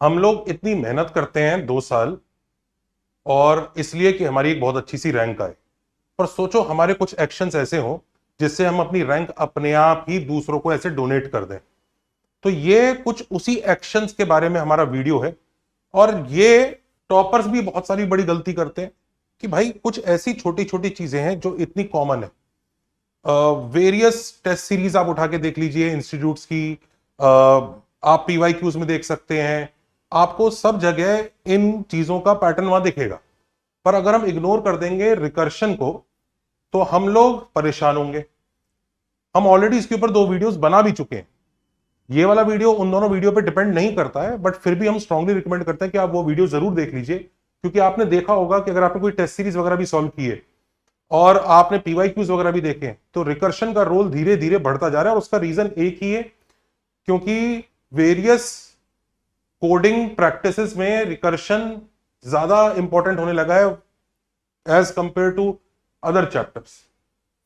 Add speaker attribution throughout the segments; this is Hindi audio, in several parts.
Speaker 1: हम लोग इतनी मेहनत करते हैं 2 साल, और इसलिए कि हमारी एक बहुत अच्छी सी रैंक आए। पर सोचो हमारे कुछ एक्शंस ऐसे हों जिससे हम अपनी रैंक अपने आप ही दूसरों को ऐसे डोनेट कर दें। तो ये कुछ उसी एक्शंस के बारे में हमारा वीडियो है। और ये टॉपर्स भी बहुत सारी बड़ी गलती करते हैं कि भाई कुछ ऐसी छोटी छोटी चीजें हैं जो इतनी कॉमन है। वेरियस टेस्ट सीरीज आप उठा के देख लीजिए इंस्टीट्यूट्स की, आप पीवाईक्यूज में देख सकते हैं, आपको सब जगह इन चीजों का पैटर्न वहां दिखेगा। पर अगर हम इग्नोर कर देंगे रिकर्शन को तो हम लोग परेशान होंगे। हम ऑलरेडी इसके ऊपर 2 वीडियोस बना भी चुके हैं। ये वाला वीडियो उन दोनों वीडियो पे डिपेंड नहीं करता है, बट फिर भी हम स्ट्रांगली रिकमेंड करते हैं कि आप वो वीडियो जरूर देख लीजिए। क्योंकि आपने देखा होगा कि अगर आपने कोई टेस्ट सीरीज वगैरह भी सॉल्व की है और आपने पीवाईक्यूज वगैरह भी देखे हैं, तो रिकर्शन का रोल धीरे धीरे बढ़ता जा रहा है। और उसका रीजन एक ही है, क्योंकि वेरियस कोडिंग प्रैक्टिसेस में रिकर्शन ज्यादा इंपॉर्टेंट होने लगा है as compare to other chapters.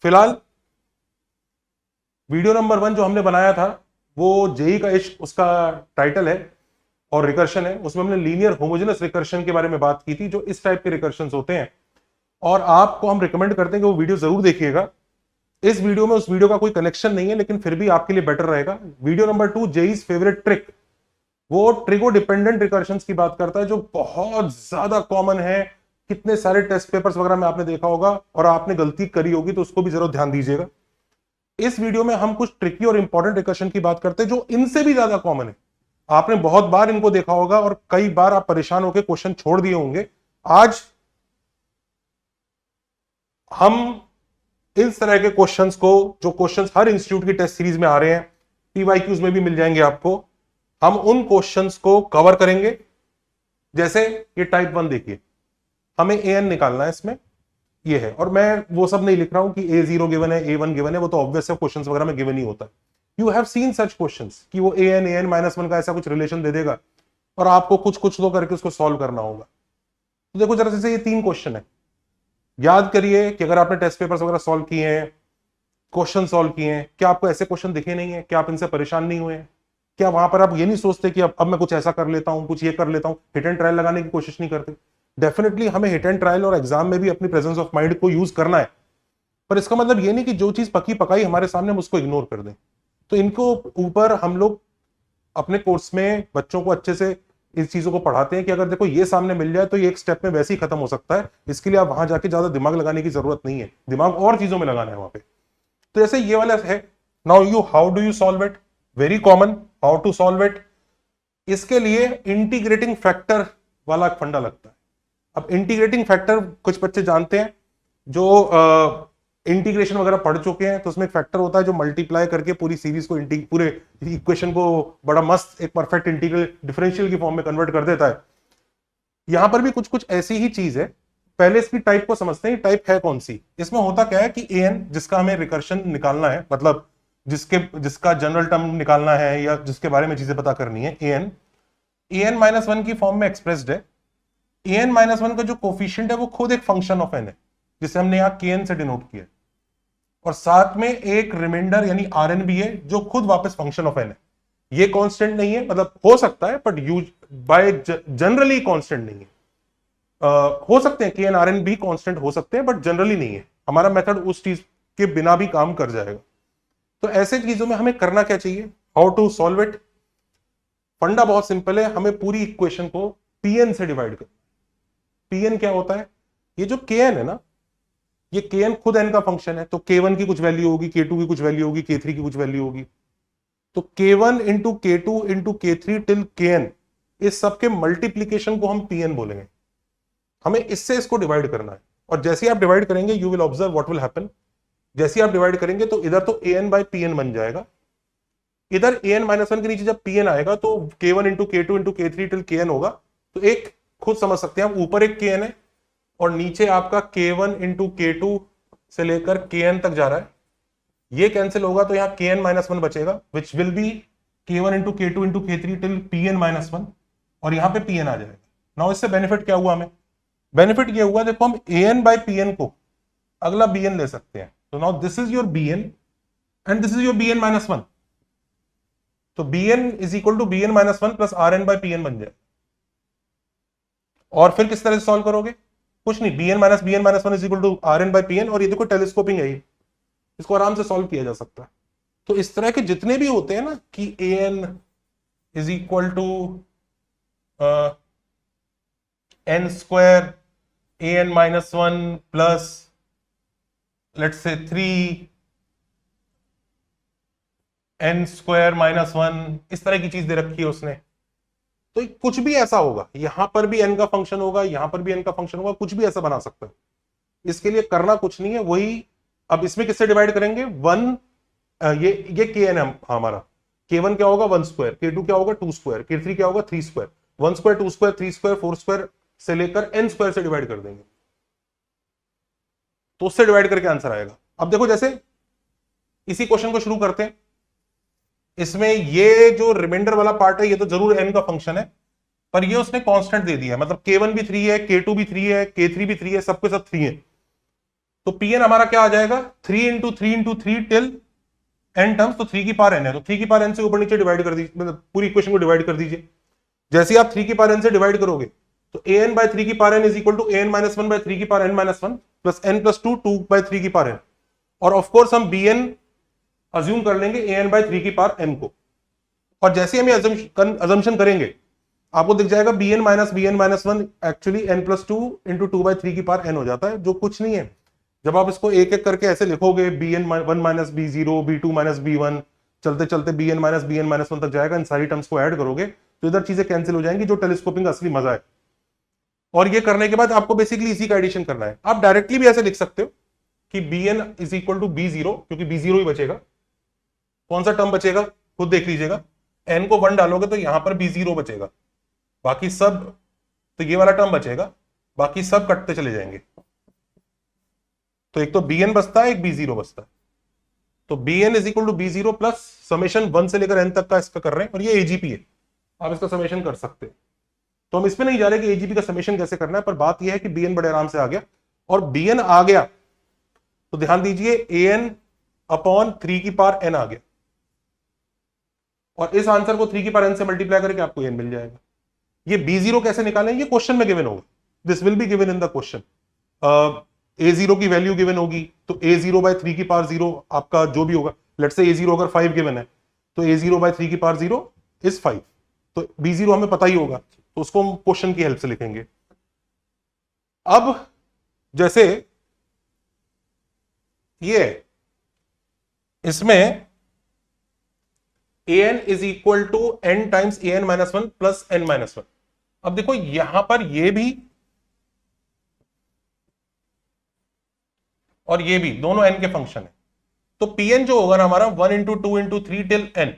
Speaker 1: फिलहाल वीडियो नंबर 1 जो हमने बनाया था वो जेई का इश्क उसका टाइटल है और रिकर्शन है। उसमें हमने लीनियर होमोजेनस रिकर्शन के बारे में बात की थी, जो इस टाइप के रिकर्शंस होते हैं। और आपको हम रिकमेंड करते हैं कि वो वीडियो जरूर देखिएगा। इस वीडियो में उस वीडियो का कोई कनेक्शन नहीं है, लेकिन फिर भी आपके लिए बेटर रहेगा। वीडियो नंबर 2 जेई's फेवरेट ट्रिक, वो ट्रिगो डिपेंडेंट रिकर्शंस की बात करता है, जो बहुत ज्यादा कॉमन है। कितने सारे टेस्ट पेपर्स वगैरह में आपने देखा होगा, और आपने गलती करी होगी तो उसको भी जरूर ध्यान दीजिएगा। इस वीडियो में हम कुछ ट्रिकी और इंपॉर्टेंट रिकर्शन की बात करते हैं जो इनसे भी ज्यादा कॉमन है। आपने बहुत बार इनको देखा होगा और कई बार आप परेशान होकर क्वेश्चन छोड़ दिए होंगे। आज हम इस तरह के क्वेश्चंस को, जो क्वेश्चंस हर इंस्टीट्यूट की टेस्ट सीरीज में आ रहे हैं, पीवाईक्यूज में भी मिल जाएंगे आपको, हम उन क्वेश्चंस को कवर करेंगे। जैसे ये टाइप 1 देखिए, हमें एन निकालना है इसमें, ये है। और मैं वो सब नहीं लिख रहा हूं कि A0 गिवन है, A1 गिवन है, वो तो ऑब्वियस है, क्वेश्चंस वगैरह में गिवन ही होता है। You have seen such questions कि वो an -1 का ऐसा कुछ रिलेशन दे देगा और आपको कुछ कुछ तो करके उसको सॉल्व करना होगा। तो देखो जरा, जैसे ये 3 क्वेश्चन है, याद करिए कि अगर आपने टेस्ट पेपर्स वगैरह सॉल्व किए हैं, क्वेश्चन सॉल्व किए हैं, क्या आपको ऐसे क्वेश्चन दिखे नहीं है? क्या आप इनसे परेशान नहीं हुए हैं? क्या वहां पर आप ये नहीं सोचते कि अब मैं कुछ ऐसा कर लेता हूं, कुछ ये कर लेता हूं, हिट एंड ट्रायल लगाने की कोशिश नहीं करते? डेफिनेटली हमें हिट एंड ट्रायल और एग्जाम में भी अपनी प्रेजेंस ऑफ माइंड को यूज करना है। पर इसका मतलब ये नहीं कि जो चीज पकी पकाई हमारे सामने हम उसको इग्नोर कर दें। तो इनको ऊपर हम लोग अपने कोर्स में बच्चों को अच्छे से इस चीजों को पढ़ाते हैं कि अगर देखो ये सामने मिल जाए तो ये एक स्टेप में वैसे ही खत्म हो सकता है। इसके लिए आप वहां जाके ज्यादा दिमाग लगाने की जरूरत नहीं है, दिमाग और चीजों में लगाना है वहां पे। तो जैसे ये वाला है, now you how do you solve it, very common, how to solve it. इसके लिए इंटीग्रेटिंग फैक्टर वाला फंडा लगता है। अब इंटीग्रेटिंग फैक्टर कुछ बच्चे जानते हैं जो इंटीग्रेशन वगैरह पढ़ चुके हैं, तो उसमें एक फैक्टर होता है जो मल्टीप्लाई करके पूरी सीरीज को, पूरे इक्वेशन को बड़ा मस्त एक परफेक्ट इंटीग्रल डिफरेंशियल की फॉर्म में कन्वर्ट कर देता है। यहां पर भी कुछ कुछ ऐसी ही चीज है। पहले इसकी टाइप को समझते हैं, टाइप है कौन सी। इसमें होता क्या है कि an जिसका हमें रिकर्शन निकालना है, मतलब जिसका जनरल टर्म निकालना है या जिसके बारे में चीजें पता करनी है, an -1 की फॉर्म में एक्सप्रेस्ड है। an -1 का जो कोफिशिएंट है वो खुद एक फंक्शन ऑफ n है, जिसे हमने यहां kn से डिनोट किया। और साथ में एक रिमाइंडर यानी rn भी है, जो खुद वापस फंक्शन ऑफ n है। ये कांस्टेंट नहीं है, मतलब हो सकता है but use by generally constant नहीं है। हो सकते हैं kn rn भी कांस्टेंट हो सकते हैं, बट जनरली नहीं है। हमारा मेथड उस चीज के बिना भी काम कर जाएगा। तो ऐसे चीजों में हमें करना क्या चाहिए, हाउ टू सॉल्व इट। फंडा बहुत सिंपल है, हमें पूरी इक्वेशन को pn से डिवाइड कर। pn क्या होता है, ये जो kn है ना, ये kn खुद n का फंक्शन है। तो k1 की कुछ वैल्यू होगी, k2 की कुछ वैल्यू होगी, k3 की कुछ वैल्यू होगी। तो k1 into k2 into k3 till kn, इस सबके मल्टीप्लीकेशन को हम pn बोलेंगे। हमें इससे इसको डिवाइड करना है। और जैसे आप डिवाइड करेंगे, you will observe what will happen. जैसे आप डिवाइड करेंगे तो इधर तो an बाय pn बन जाएगा, इधर an -1 के नीचे जब pn आएगा तो k1 into k2 into k3 till kn होगा। तो एक खुद समझ सकते हैं आप, ऊपर एक kn है और नीचे आपका k1 इंटू k2 से लेकर kn तक जा रहा है। ये कैंसिल होगा तो यहाँ kn -1 बचेगा, which will be k1 into k2 into k3 till pn -1, और यहाँ पे pn आ जाएगा। नाउ इससे बेनिफिट क्या हुआ हमें, बेनिफिट ये हुआ, देखो हम an बाय pn को अगला bn ले सकते हैं। तो now this is your bn and this is your bn -1। तो bn is equal to bn -1 plus rn by pn बन जाए। और फिर किस तरह से सॉल्व करोगे? कुछ नहीं, bn-1 is equal to rn by pn, और ये देखो टेलीस्कोपिंग है ये, इसको आराम से सॉल्व किया जा सकता है। तो इस तरह के जितने भी होते हैं ना कि an is equal to n square an-1 plus let's say 3 n square -1, इस तरह की चीज दे रखी है उसने। तो कुछ भी ऐसा होगा, यहां पर भी n का फंक्शन होगा, यहां पर भी n का फंक्शन होगा, कुछ भी ऐसा बना सकता है। इसके लिए करना कुछ नहीं है, वही अब इसमें किससे डिवाइड करेंगे? 1, ये kn है हमारा, k1 क्या होगा? 1 स्क्वायर, k2 क्या होगा? 2 स्क्वायर, k3 क्या होगा? 3 square. 1 square, 2 square, 3 square, 4 square से लेकर n स्क्वायर से डिवाइड कर देंगे, तो उससे डिवाइड करके आंसर आएगा। अब देखो, जैसे इसी क्वेश्चन को शुरू करते हैं, इसमें ये जो रिमाइंडर वाला पार्ट है ये तो जरूर n का फंक्शन है, पर ये उसने कांस्टेंट दे दिया है, मतलब k1 भी 3 है, k2 भी 3 है, k3 भी 3 है, सबके सब 3 है। तो pn हमारा क्या आ जाएगा? 3 into 3 into 3 till n terms, तो 3 की पावर n है, तो 3 की पावर n से ऊपर नीचे डिवाइड कर दीजिए, मतलब पूरी इक्वेशन को डिवाइड कर दीजिए। जैसे ही आप 3 की पावर n से डिवाइड करोगे तो an बाय 3 की power n is equal to an-1 by 3 की power n-1 plus n plus 2 2 by 3 की पावर n, और ऑफकोर्स हम bn अज्यूम कर लेंगे an बाय 3 की पावर n को। और जैसे हम ये अजम्पशन करेंगे आपको दिख जाएगा bn-1 actually n plus 2 into 2 by 3 की पावर n हो जाता है, जो कुछ नहीं है। जब आप इसको एक एक करके ऐसे लिखोगे, bn-1 minus b0, b2 minus b1, चलते चलते bn-1 तक जाएगा, इन सारी टर्म्स को ऐड करोगे तो इधर चीजें कैंसिल हो जाएंगी, जो टेलीस्कोपिंग का असली मजा है। और ये करने के बाद आपको बेसिकली इसी का एडिशन करना है। आप डायरेक्टली भी ऐसे लिख सकते हो कि bn is equal to b0, क्योंकि b0 ही बचेगा। कौन सा टर्म बचेगा खुद देख लीजिएगा, n को 1 डालोगे तो यहां पर b0 बचेगा, बाकी सब, तो ये वाला टर्म बचेगा, बाकी सब कटते चले जाएंगे। तो एक तो bn बचता है, एक b0 बचता है। तो bn is equal to b0 plus summation 1 से लेकर n तक का इसका कर रहे हैं, और ये AGP है, आप इसका समेशन कर सकते हैं। तो हम इसमें नहीं जा रहे कि AGP का समेशन कैसे करना है, पर बात यह है कि bn बड़े आराम से आ गया, और bn आ गया तो ध्यान दीजिए an अपॉन 3 की पावर n आ गया, और इस आंसर को 3 की पावर n से मल्टीप्लाई करके आपको n मिल जाएगा। ये b0 कैसे निकालें, ये क्वेश्चन में गिवन होगा, this will be given in the question. a0 की वैल्यू गिवन होगी, तो a0 बाय 3 की पावर 0 आपका जो भी होगा, लेट्स से a0 अगर 5 गिवन है तो a0 बाय 3 की पावर 0 इज 5, तो b0 हमें पता ही होगा, तो उसको हम क्वेश्चन की हेल्प से लिखेंगे। अब जैसे ये इसमें an is equal to n times an-1 plus n-1, अब देखो यहां पर ये भी और ये भी दोनों n के फंक्शन है, तो pn जो होगा ना हमारा 1 इंटू 2 इंटू 3 टिल n,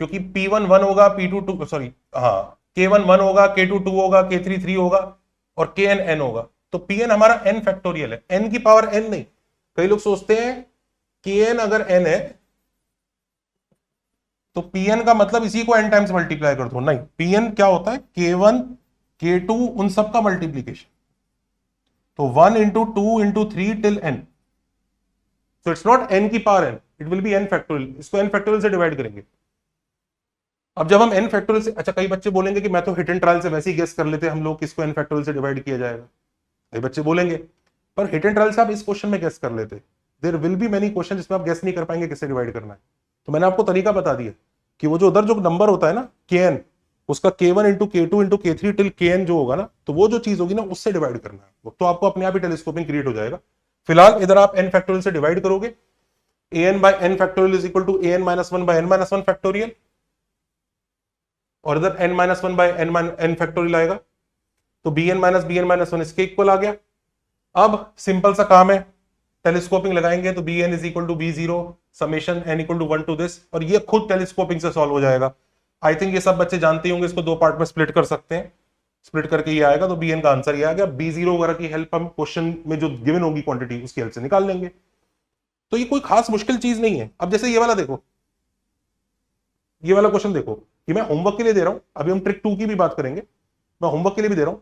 Speaker 1: क्योंकि p1 1 होगा, p2 2, सॉरी हाँ, k1 1 होगा, k2 2 होगा, k3 3 होगा, और kn n होगा। तो pn हमारा n फैक्टोरियल है, n की पावर n नहीं। कई लोग सोचते हैं kn अगर n है तो pn का मतलब इसी को n टाइम्स मल्टीप्लाई कर दो, नहीं, pn क्या होता है? k1 k2 उन सब का मल्टीप्लीकेशन, तो 1 into 2 into 3 till n, so it's not n की power n, it will be n factorial, इसको n फैक्टोरियल से डिवाइड करेंगे। अब जब हम n फैक्टोरियल से, अच्छा कई बच्चे बोलेंगे कि मैं तो हिट एंड ट्रायल से वैसे ही गेस कर लेते हम लोग किसको n फैक्टोरियल से डिवाइड किया जाएगा, कई बच्चे बोलेंगे, पर हिट एंड ट्रायल से आप इस क्वेश्चन में गेस कर लेते, there will be many question जिसमें आप गेस नहीं कर पाएंगे किससे डिवाइड करना है। तो मैंने आपको तरीका बता दिया कि वो जो उधर जो नंबर होता है ना kn, उसका k1 into k2 into k3 till kn जो होगा ना, तो वो जो चीज होगी ना उससे डिवाइड करना है, तो आपको अपने आप ही टेलीस्कोपिंग क्रिएट हो जाएगा। फिलहाल इधर आप n फैक्टोरियल से डिवाइड करोगे, an by n factorial is equal to an-1 by n-1 factorial, और इधर n-1 बाय n फैक्टोरियल आएगा, तो bn-1 इसके इक्वल आ गया। अब सिंपल सा काम है, टेलीस्कोपिंग लगाएंगे तो bn is equal to b0 summation n equal to 1 to this, और ये खुद टेलीस्कोपिंग से सॉल्व हो जाएगा। आई थिंक ये सब बच्चे जानते होंगे, इसको दो पार्ट में स्प्लिट कर सकते हैं, स्प्लिट करके ये आएगा, तो bn का आंसर ये आ गया। b0 वगैरह की हेल्प हम क्वेश्चन में जो गिवन होगी क्वांटिटी उसकी हेल्प से निकाल लेंगे, तो ये कोई खास मुश्किल चीज नहीं है। अब जैसे ये वाला देखो, ये वाला क्वेश्चन देखो, कि मैं होमवर्क के लिए दे रहा हूं, अभी हम ट्रिक 2 की भी बात करेंगे, मैं होमवर्क के लिए भी दे रहा हूं।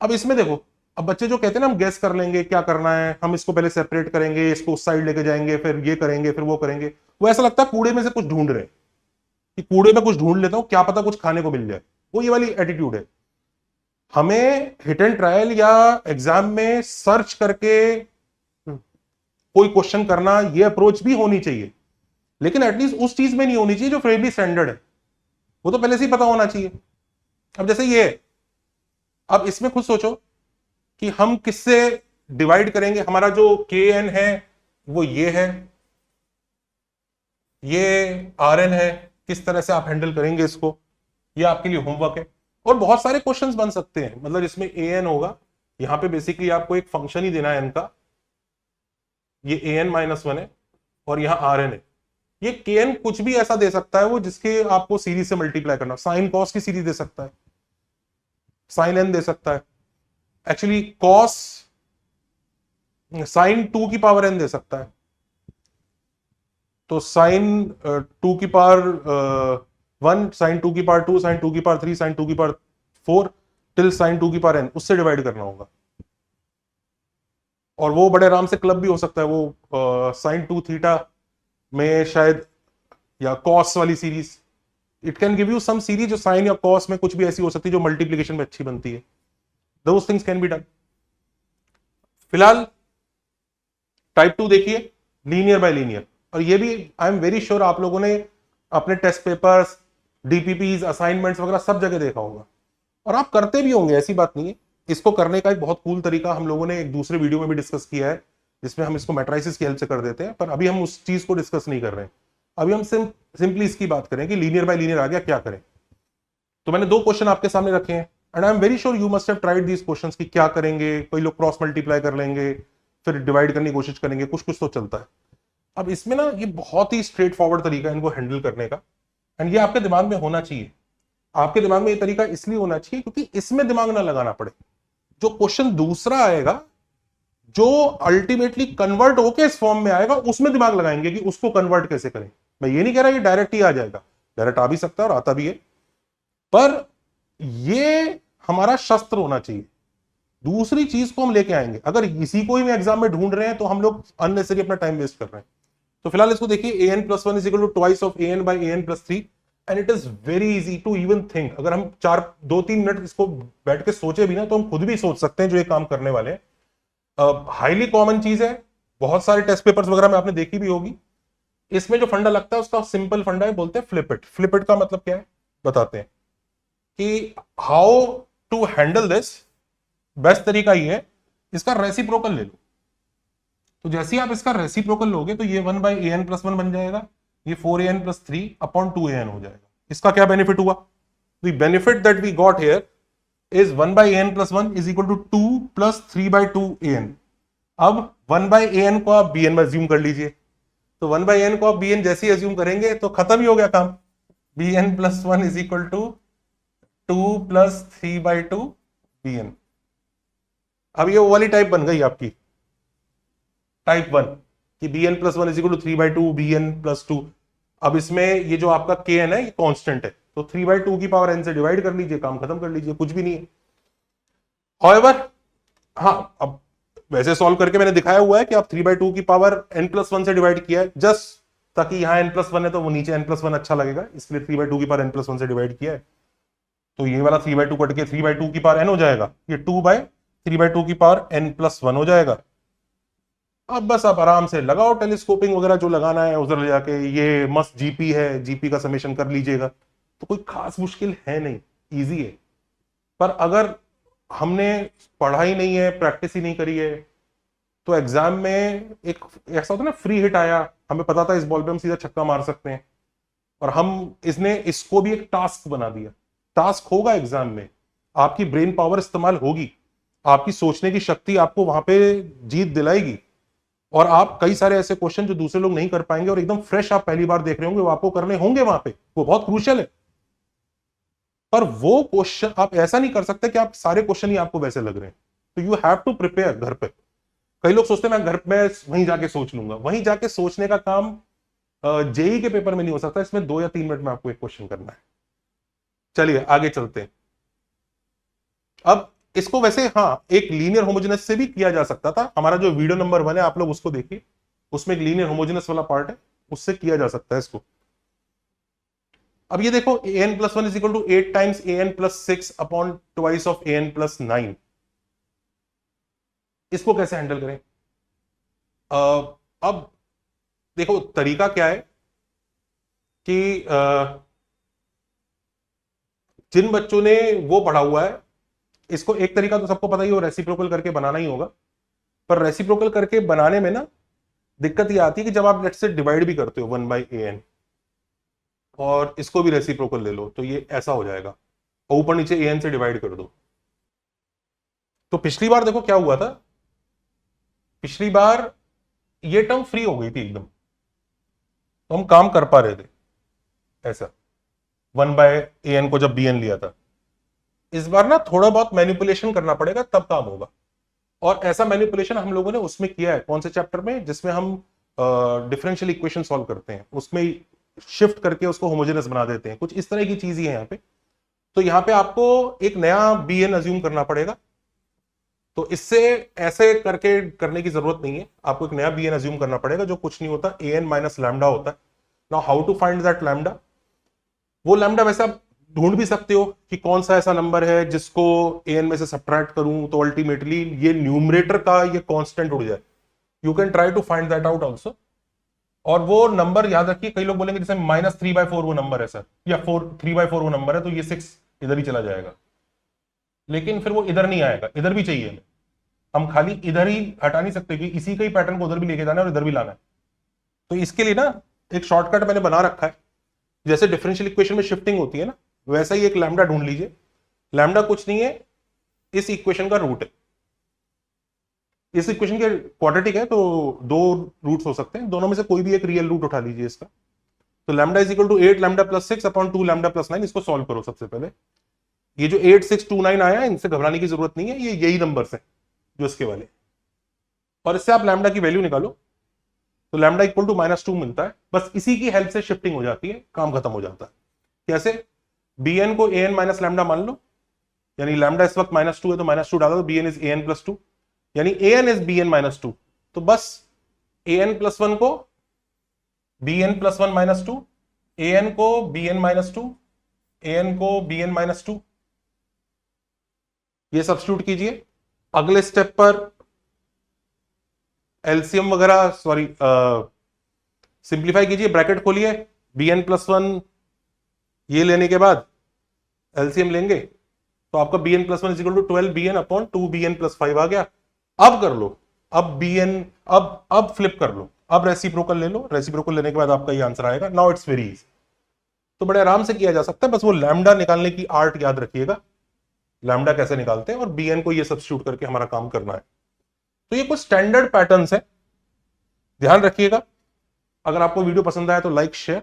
Speaker 1: अब इसमें देखो, अब बच्चे जो कहते हैं ना हम गेस कर लेंगे क्या करना है, हम इसको पहले सेपरेट करेंगे, इसको उस साइड लेके जाएंगे, फिर ये करेंगे, फिर वो करेंगे, वो ऐसा लगता है कूड़े में से कुछ ढूंढ रहे हैं, कि कूड़े में कुछ ढूंढ लेता हूं, क्या पता कुछ खाने को मिल जाए, वो ये वाली एटीट्यूड है। हमें हिट एंड ट्रायल या एग्जाम में सर्च करके कोई क्वेश्चन करना, ये अप्रोच भी होनी चाहिए, लेकिन एटलीस्ट उस चीज में नहीं होनी चाहिए जो फेयरली स्टैंडर्ड है, वो तो पहले से ही पता होना चाहिए। अब जैसे ये, अब इसमें खुद सोचो कि हम किससे डिवाइड करेंगे। हमारा जो के एन है वो ये है, ये आर एन है, किस तरह से आप हैंडल करेंगे इसको, ये आपके लिए होमवर्क है। और बहुत सारे क्वेश्चंस बन सकते हैं, मतलब इसमें ए एन होगा, यहां पे बेसिकली आपको एक फंक्शन ही देना है एन का, ये ए एन माइनस वन है, और यहां आर एन है। ये के एन कुछ भी ऐसा दे सकता है वो जिसके आपको सीरीज से मल्टीप्लाई करना, साइन कॉस की सीरीज दे सकता है, साइन एन दे सकता है, एक्चुअली कॉस साइन 2 की पावर एन दे सकता है, तो साइन 2 की पावर 1, साइन 2 की पावर 2, साइन 2 की पावर 3, साइन 2 की पावर 4 टिल साइन 2 की पावर एन, उससे डिवाइड करना होगा। और वो बड़े आराम से क्लब भी हो सकता है, वो साइन 2 थीटा में शायद, या कॉस वाली series, it can give you some series जो साइन या कॉस में कुछ भी ऐसी हो सकती है जो मल्टीप्लीकेशन में अच्छी बनती है। Those things can be done. फिलहाल टाइप 2 देखिए, लीनियर बाय लीनियर, और ये भी आई एम वेरी श्योर आप लोगों ने अपने टेस्ट पेपर्स, डीपीपीज, असाइनमेंट्स वगैरह सब जगह देखा होगा, और आप करते भी होंगे, ऐसी बात नहीं है। इसको करने का एक बहुत कूल तरीका हम लोगों ने एक दूसरे वीडियो में भी डिस्कस किया है, जिसमें हम इसको मैट्राइसिस की हेल्प से कर देते हैं, पर अभी हम उस चीज को डिस्कस नहीं कर रहे हैं। अभी हम सिंपली इसकी बात करें कि लीनियर बाय लीनियर आ गया, क्या करें। तो मैंने 2 क्वेश्चन आपके सामने रखे हैं, and I am very sure you must have tried these questions कि क्या करेंगे। कोई लोग क्रॉस मल्टीप्लाई कर लेंगे, फिर डिवाइड करने की कोशिश करेंगे, कुछ कुछ तो चलता है। अब इसमें ना ये बहुत ही स्ट्रेट फॉरवर्ड तरीका है इनको हैंडल करने का, एंड ये आपके दिमाग में होना चाहिए। आपके दिमाग में ये तरीका इसलिए होना चाहिए क्योंकि इसमें दिमाग ना लगाना पड़े। जो क्वेश्चन दूसरा आएगा, जो अल्टीमेटली कन्वर्ट होके इस फॉर्म में आएगा, उसमें दिमाग लगाएंगे कि उसको कन्वर्ट कैसे करें। मैं ये नहीं कह रहा ये डायरेक्ट ही आ जाएगा, डायरेक्ट आ भी सकता है और आता भी है, पर ये हमारा शस्त्र होना चाहिए। दूसरी चीज को हम लेके आएंगे। अगर इसी को ही मैं एग्जाम में ढूंढ रहे हैं तो हम लोग अननेसेसरी अपना टाइम वेस्ट कर रहे हैं। तो फिलहाल इसको देखिए, a n plus one is equal to twice of a n by a n plus 3, and it is very easy to even think. अगर हम 2-3 मिनट इसको बैठ के सोचे भी ना, तो हम खुद भी सोच सकते हैं जो ये काम करने वाले हैं। हाईली कॉमन चीज है, बहुत सारे टेस्ट पेपर्स वगैरह में आपने देखी भी होगी। इसमें जो फंडा लगता है उसका सिंपल फंडा है, बोलते हैं फ्लिप इट। फ्लिप इट का मतलब क्या है बताते हैं कि how to handle this. Best तरीका ये है, इसका रेसिप्रोकल ले लो। तो जैसे ही आप इसका रेसिप्रोकल लोगे तो ये 1 बाई ए एन प्लस 1 बन जाएगा, ये 4an प्लस 3 अपॉन 2an हो जाएगा। इसका क्या बेनिफिट हुआ? The benefit that we got here is 1 by an plus 1 is equal to 2 plus 3 by 2an। अब 1 बाई an को आप bn में अज्यूम कर लीजिए, तो 1 बाई n को आप bn जैसे ही अज्यूम करेंगे तो खत्म ही हो गया काम। bn plus 1 is equal to 2 plus 3 by 2 bn। अब ये वो वाली टाइप बन गई आपकी टाइप 1 कि bn plus 1 is equal to 3 by 2 bn plus 2। अब इसमें ये जो आपका kn है ये कांस्टेंट है, तो 3 बाई 2 की पावर n से डिवाइड कर लीजिए, काम खत्म कर लीजिए, कुछ भी नहीं है। However, हाँ, अब वैसे सॉल्व करके मैंने दिखाया हुआ है कि आप 3 बाई 2 की पावर n प्लस 1 से डिवाइड किया है, जस्ट ताकि यहाँ n प्लस 1 है तो वो नीचे n प्लस 1 अच्छा लगेगा, इसलिए 3 बाई 2 की पावर n प्लस 1 से डिवाइड किया है। तो ये वाला 3 बाई 2 कट के 3 बाई 2 की पावर n हो जाएगा, ये 2 बाई 3 बाई 2 की पावर n प्लस 1 हो जाएगा। अब बस आप आराम से लगाओ टेलीस्कोपिंग वगैरह जो लगाना है उधर ले जाके, ये मस्त जीपी है, जीपी का समेशन कर लीजिएगा, तो कोई खास मुश्किल है नहीं, इजी है। पर अगर हमने पढ़ा ही नहीं है, प्रैक्टिस ही नहीं करी है, तो एग्जाम में एक ऐसा होता है ना, फ्री हिट आया, हमें पता था इस बॉल पे हम सीधा छक्का मार सकते हैं, और हम इसने इसको भी एक टास्क बना दिया। टास्क होगा एग्जाम में, आपकी ब्रेन पावर इस्तेमाल होगी, आपकी सोचने की शक्ति आपको वहां पे जीत दिलाएगी, और आप कई सारे ऐसे क्वेश्चन जो दूसरे लोग नहीं कर पाएंगे और एकदम फ्रेश आप पहली बार देख रहे होंगे, वो आपको करने होंगे वहां पे, वो बहुत क्रूशियल है। पर वो क्वेश्चन आप ऐसा नहीं कर सकते कि आप सारे क्वेश्चन ही आपको वैसे लग रहे हैं, तो यू हैव टू प्रिपेयर घर पे। कई लोग सोचते हैं मैं घर में वहीं जाके सोच लूंगा, वहीं जाके सोचने का काम जेई के पेपर में नहीं हो सकता, इसमें 2 या 3 मिनट में आपको एक क्वेश्चन करना है। चलिए आगे चलते हैं। अब इसको वैसे हाँ, एक लीनियर होमोजेनस से भी किया जा सकता था। हमारा जो वीडियो नंबर 1 है आप लोग उसको देखिए, उसमें एक लीनियर होमोजेनस वाला पार्ट है, उससे किया जा सकता है इसको। अब ये देखो an plus 1 is equal to 8 times an plus 6 upon twice of an plus 9। इसको कैसे हैंडल करें? अब देखो तरीका क्या है कि जिन बच्चों ने वो पढ़ा हुआ है, इसको एक तरीका तो सबको पता ही हो, रेसिप्रोकल करके बनाना ही होगा। पर रेसिप्रोकल करके बनाने में ना दिक्कत ये आती है कि जब आप लेट्स से डिवाइड भी करते हो 1/an और इसको भी रेसिप्रोकल ले लो तो ये ऐसा हो जाएगा, और ऊपर नीचे an से डिवाइड कर दो। तो पिछली बार देखो क्या हुआ था, पिछली बार ये टर्म फ्री हो गई थी एकदम, तो हम काम कर पा रहे थे ऐसा 1/an को जब bn लिया था। इस बार ना थोड़ा बहुत मैनिपुलेशन करना पड़ेगा तब काम होगा, और ऐसा मैनिपुलेशन हम लोगों ने उसमें किया है। कौन से चैप्टर में? जिसमें हम डिफरेंशियल इक्वेशन सॉल्व करते हैं, उसमें शिफ्ट करके उसको होमोजेनस बना देते हैं, कुछ इस तरह की चीज ही है यहाँ पे। तो यहाँ पे आपको एक नया bn अज्यूम करना पड़ेगा, तो इससे ऐसे करके करने की जरूरत नहीं है, आपको एक नया bn अज्यूम करना पड़ेगा जो कुछ नहीं होता, an माइनस लैम्डा होता है। Now how to find that lambda? वो लैम्डा वैसे आप ढूंढ भी सकते हो कि कौन सा ऐसा नंबर है जिसको an में से सब्ट्रैक्ट करूं तो अल्टीमेटली ये न्यूमरेटर का ये कांस्टेंट उड़ जाए। You can try to find that out also. और वो नंबर याद रखिए, कई लोग बोलेंगे जैसे -3/4 वो नंबर है सर, या 3/4 वो नंबर है, तो ये 6 इधर ही चला जाएगा, लेकिन फिर वो इधर नहीं आएगा, इधर भी चाहिए हमें। हम खाली इधर ही हटा नहीं सकते कि इसी का ही पैटर्न को उधर भी लेके जाना है और इधर भी लाना है। तो इसके लिए ना एक शॉर्टकट मैंने बना रखा है, जैसे डिफरेंशियल इक्वेशन में शिफ्टिंग होती है ना, वैसा ही एक लैम्डा ढूंढ लीजिए। लैम्डा कुछ नहीं है, इस इक्वेशन का रूट है। इस इक्वेशन के क्वाड्रेटिक है तो दो रूट्स हो सकते हैं, दोनों में से कोई भी एक रियल रूट उठा लीजिए इसका। तो lambda is equal to 8 lambda plus 6 upon 2 lambda plus 9। इसको सॉल्व करो सबसे पहले। ये जो 8 6 2 9 आया है, इनसे घबराने की जरूरत नहीं है, ये यही नंबर्स हैं जो इसके वाले, और इससे आप लैम्डा की वैल्यू निकालो तो लैम्डा इक्वल टू -2 मिलता है। बस इसी की हेल्प से शिफ्टिंग हो जाती है, काम खत्म हो जाता है। कैसे? bn को an माइनस लैम्डा मान लो, यानी लैम्डा इस वक्त -2 है तो -2 डालो तो bn इज an प्लस 2, यानी an इज bn -2। तो बस an प्लस 1 को bn प्लस 1 -2, an को bn -2, an को bn -2, ये सब्स्टिट्यूट कीजिए। अगले स्टेप पर एलसीएम वगैरह सॉरी सिंप्लीफाई कीजिए, ब्रैकेट खोलिए, bn प्लस 1 ये लेने के बाद एलसीएम लेंगे तो आपका bn plus 1 equal to 12 bn upon 2 bn plus 5 आ गया। अब कर लो, अब bn अब फ्लिप कर लो, अब रेसिप्रोकल ले लो, रेसिप्रोकल लेने के बाद आपका ये आंसर आएगा। नाउ इट्स वेरी इजी, तो बड़े आराम से किया जा सकता है। बस वो लैम्डा निकालने की आर्ट याद रखिएगा, लैम्डा कैसे निकालते हैं, और bn को ये सब्स्टिट्यूट करके हमारा काम करना है। तो ये कुछ स्टैंडर्ड पैटर्न्स है, ध्यान रखिएगा। अगर आपको वीडियो पसंद आया तो लाइक शेयर,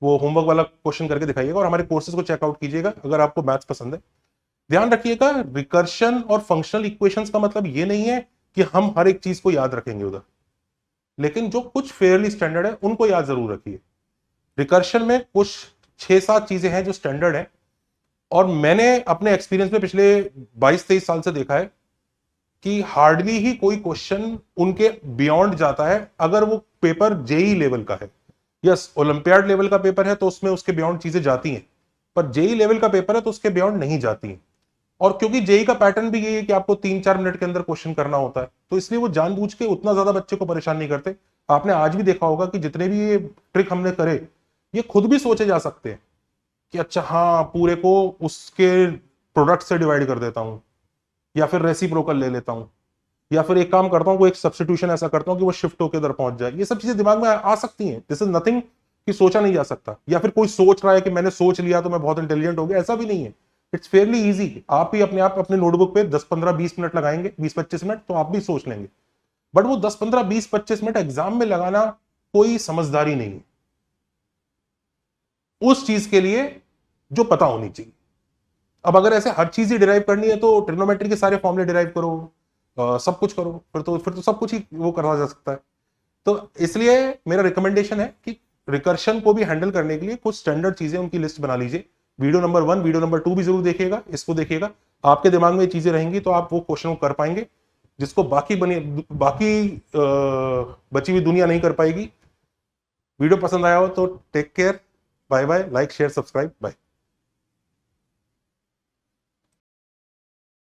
Speaker 1: वो होमवर्क वाला क्वेश्चन करके दिखाइएगा, और हमारे कोर्सेज को चेकआउट कीजिएगा अगर आपको मैथ्स पसंद है। ध्यान रखिएगा, रिकर्शन और फंक्शनल इक्वेशंस का मतलब ये नहीं है कि हम हर एक चीज को याद रखेंगे उधर, लेकिन जो कुछ फेयरली स्टैंडर्ड है उनको याद जरूर रखिए। रिकर्शन में कुछ 6-7 चीजें हैं जो स्टैंडर्ड है, और मैंने अपने एक्सपीरियंस में पिछले 22-23 साल से देखा है कि हार्डली ही कोई क्वेश्चन उनके बियॉन्ड जाता है अगर वो पेपर जेई लेवल का है। यस, ओलंपियाड लेवल का पेपर है तो उसमें उसके बियॉन्ड चीजें जाती हैं, पर जेई लेवल का पेपर है तो उसके बियॉन्ड नहीं जाती हैं। और क्योंकि जेई का पैटर्न भी ये है कि आपको 3-4 मिनट के अंदर क्वेश्चन करना होता है, तो इसलिए वो जानबूझ के उतना ज्यादा बच्चे को परेशान नहीं करते। आपने आज भी देखा होगा कि जितने भी ये ट्रिक हमने करे, ये खुद भी सोचे जा सकते हैं कि अच्छा हाँ, पूरे को उसके प्रोडक्ट से डिवाइड कर देता हूं, या फिर रेसिप्रोकल ले लेता हूं, या फिर एक काम करता हूं, कोई एक सब्स्टिट्यूशन ऐसा करता हूं कि वो शिफ्ट होकर इधर पहुंच जाए। ये सब चीजें दिमाग में आ सकती हैं, दिस इज नथिंग कि सोचा नहीं जा सकता। या फिर कोई सोच रहा है कि मैंने सोच लिया तो मैं बहुत इंटेलिजेंट हो गया, ऐसा भी नहीं है। It's Fairlie easy. आप ही अपने आप अपने नोटबुक पे 10-15-20 मिनट लगाएंगे, 20-25 मिनट, तो आप भी सोच लेंगे। बट वो 10-15-20-25 मिनट एग्जाम में लगाना कोई समझदारी नहीं है, उस चीज के लिए जो पता होनी चाहिए। अब अगर ऐसे हर चीज ही डिराइव करनी है तो ट्रिग्नोमेट्री के सारे फॉर्मूले डिराइव करो, सब कुछ करो, फिर तो सब कुछ ही वो करा जा सकता है। तो इसलिए मेरा रिकमेंडेशन है कि रिकर्शन को भी हैंडल करने के लिए कुछ स्टैंडर्ड चीजें उनकी लिस्ट बना लीजिए। वीडियो नंबर 1, वीडियो नंबर 2 भी जरूर देखिएगा, इसको देखिएगा। आपके दिमाग में ये चीजें रहेंगी तो आप वो क्वेश्चन को कर पाएंगे जिसको बाकी बची हुई दुनिया नहीं कर पाएगी। वीडियो पसंद आया हो तो take care, bye bye, like share subscribe, bye.